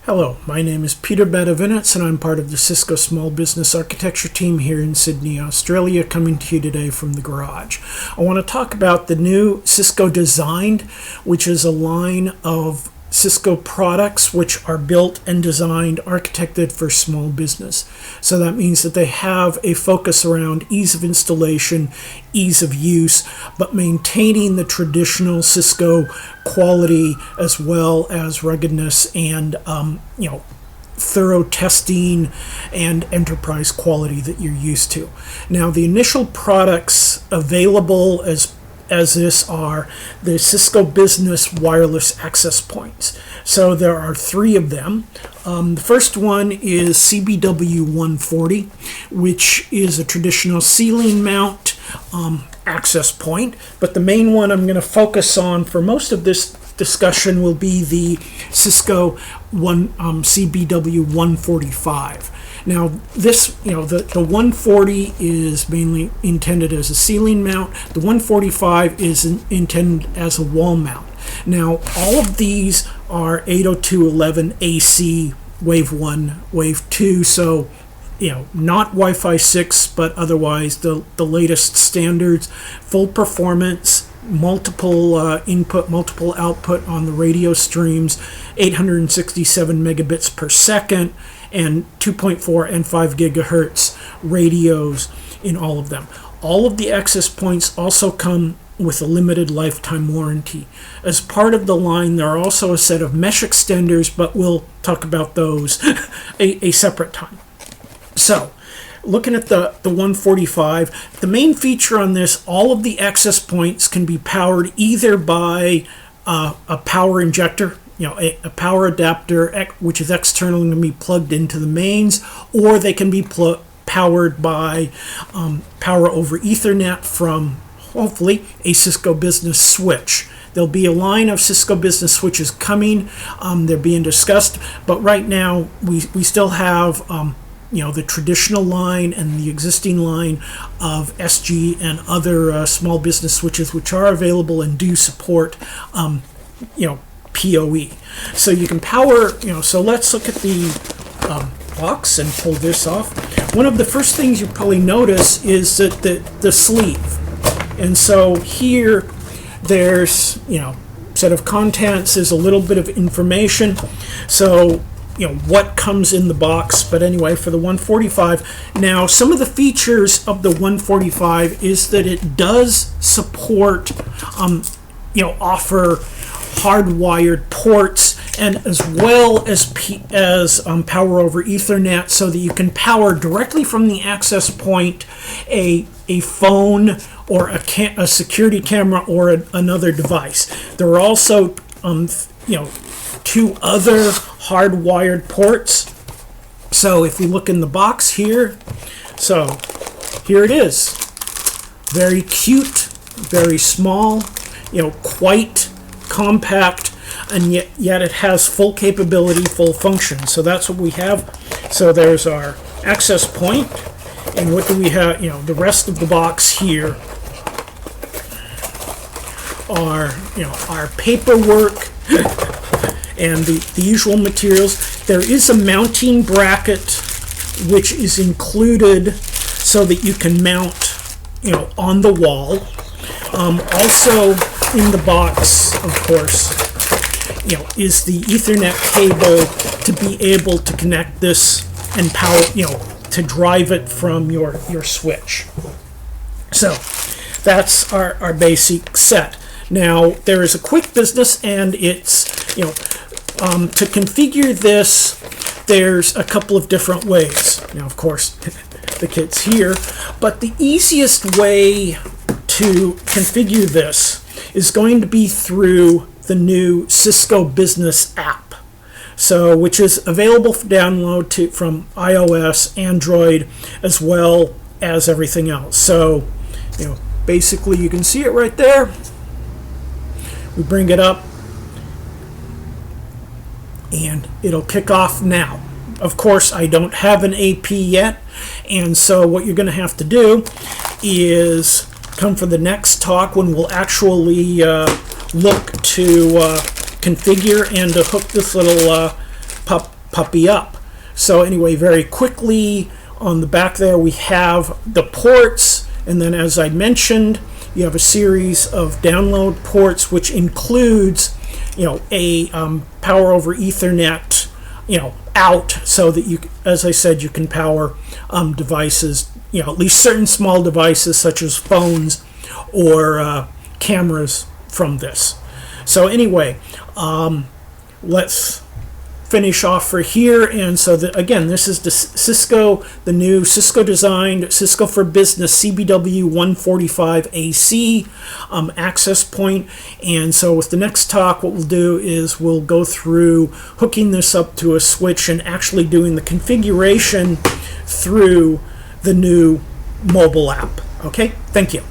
Hello, my name is Peter Badavinitz and I'm part of the Cisco Small Business Architecture team here in Sydney, Australia, coming to you today from the garage. I want to talk about the new Cisco Designed, which is a line of Cisco products which are built and designed, architected for small business. So that means that they have a focus around ease of installation, ease of use, but maintaining the traditional Cisco quality as well as ruggedness and thorough testing and enterprise quality that you're used to. Now, the initial products available as this are the Cisco Business Wireless Access Points. So there are three of them. The first one is CBW140, which is a traditional ceiling mount access point. But the main one I'm going to focus on for most of this discussion will be the Cisco CBW145. Now, this, the 140 is mainly intended as a ceiling mount. The 145 is intended as a wall mount. Now, all of these are 802.11ac wave 1, wave 2, so not Wi-Fi 6, but otherwise the latest standards, full performance, multiple input, multiple output on the radio streams, 867 megabits per second, and 2.4 and 5 gigahertz radios in all of them. All of the access points also come with a limited lifetime warranty. As part of the line, there are also a set of mesh extenders, but we'll talk about those a separate time. So, looking at the 145, the main feature on this, all of the access points can be powered either by a power injector, a power adapter, which is externally going to be plugged into the mains, or they can be powered by power over Ethernet from, hopefully, a Cisco Business switch. There'll be a line of Cisco Business switches coming. They're being discussed, but right now we still have the traditional line and the existing line of SG and other small business switches, which are available and do support PoE. So you can power, so let's look at the box and pull this off. One of the first things you probably notice is that the sleeve. And so here there's, set of contents, is a little bit of information. So, what comes in the box. But anyway, for the 145, now some of the features of the 145 is that it does support, offer hardwired ports, and as well as power over Ethernet, so that you can power directly from the access point a phone or a security camera or another device. There are also two other hardwired ports. So if we look in the box here, so here it is. Very cute, very small, quite compact, and yet it has full capability, full function. So that's what we have. So there's our access point, and what do we have? The rest of the box here are our paperwork and the usual materials. There is a mounting bracket which is included so that you can mount on the wall. Also in the box, of course, is the Ethernet cable to be able to connect this and power, to drive it from your switch. So that's our basic set. Now, there is a quick business, and it's, to configure this, there's a couple of different ways. Now, of course, the kit's here, but the easiest way to configure this is going to be through the new Cisco Business App, so which is available for download from iOS, Android, as well as everything else. So, basically you can see it right there. We bring it up, and it'll kick off now. Of course, I don't have an AP yet, and so what you're going to have to do is come for the next talk when we'll actually look to configure and to hook this little pup puppy up. So anyway, very quickly on the back there we have the ports, and then as I mentioned, you have a series of download ports, which includes, a power over Ethernet, out, so that you, as I said, you can power devices, at least certain small devices such as phones or cameras from this. So anyway, let's finish off for here. And so again, this is the new Cisco designed Cisco for Business CBW145AC access point. And so with the next talk, what we'll do is we'll go through hooking this up to a switch and actually doing the configuration through the new mobile app. Okay, thank you.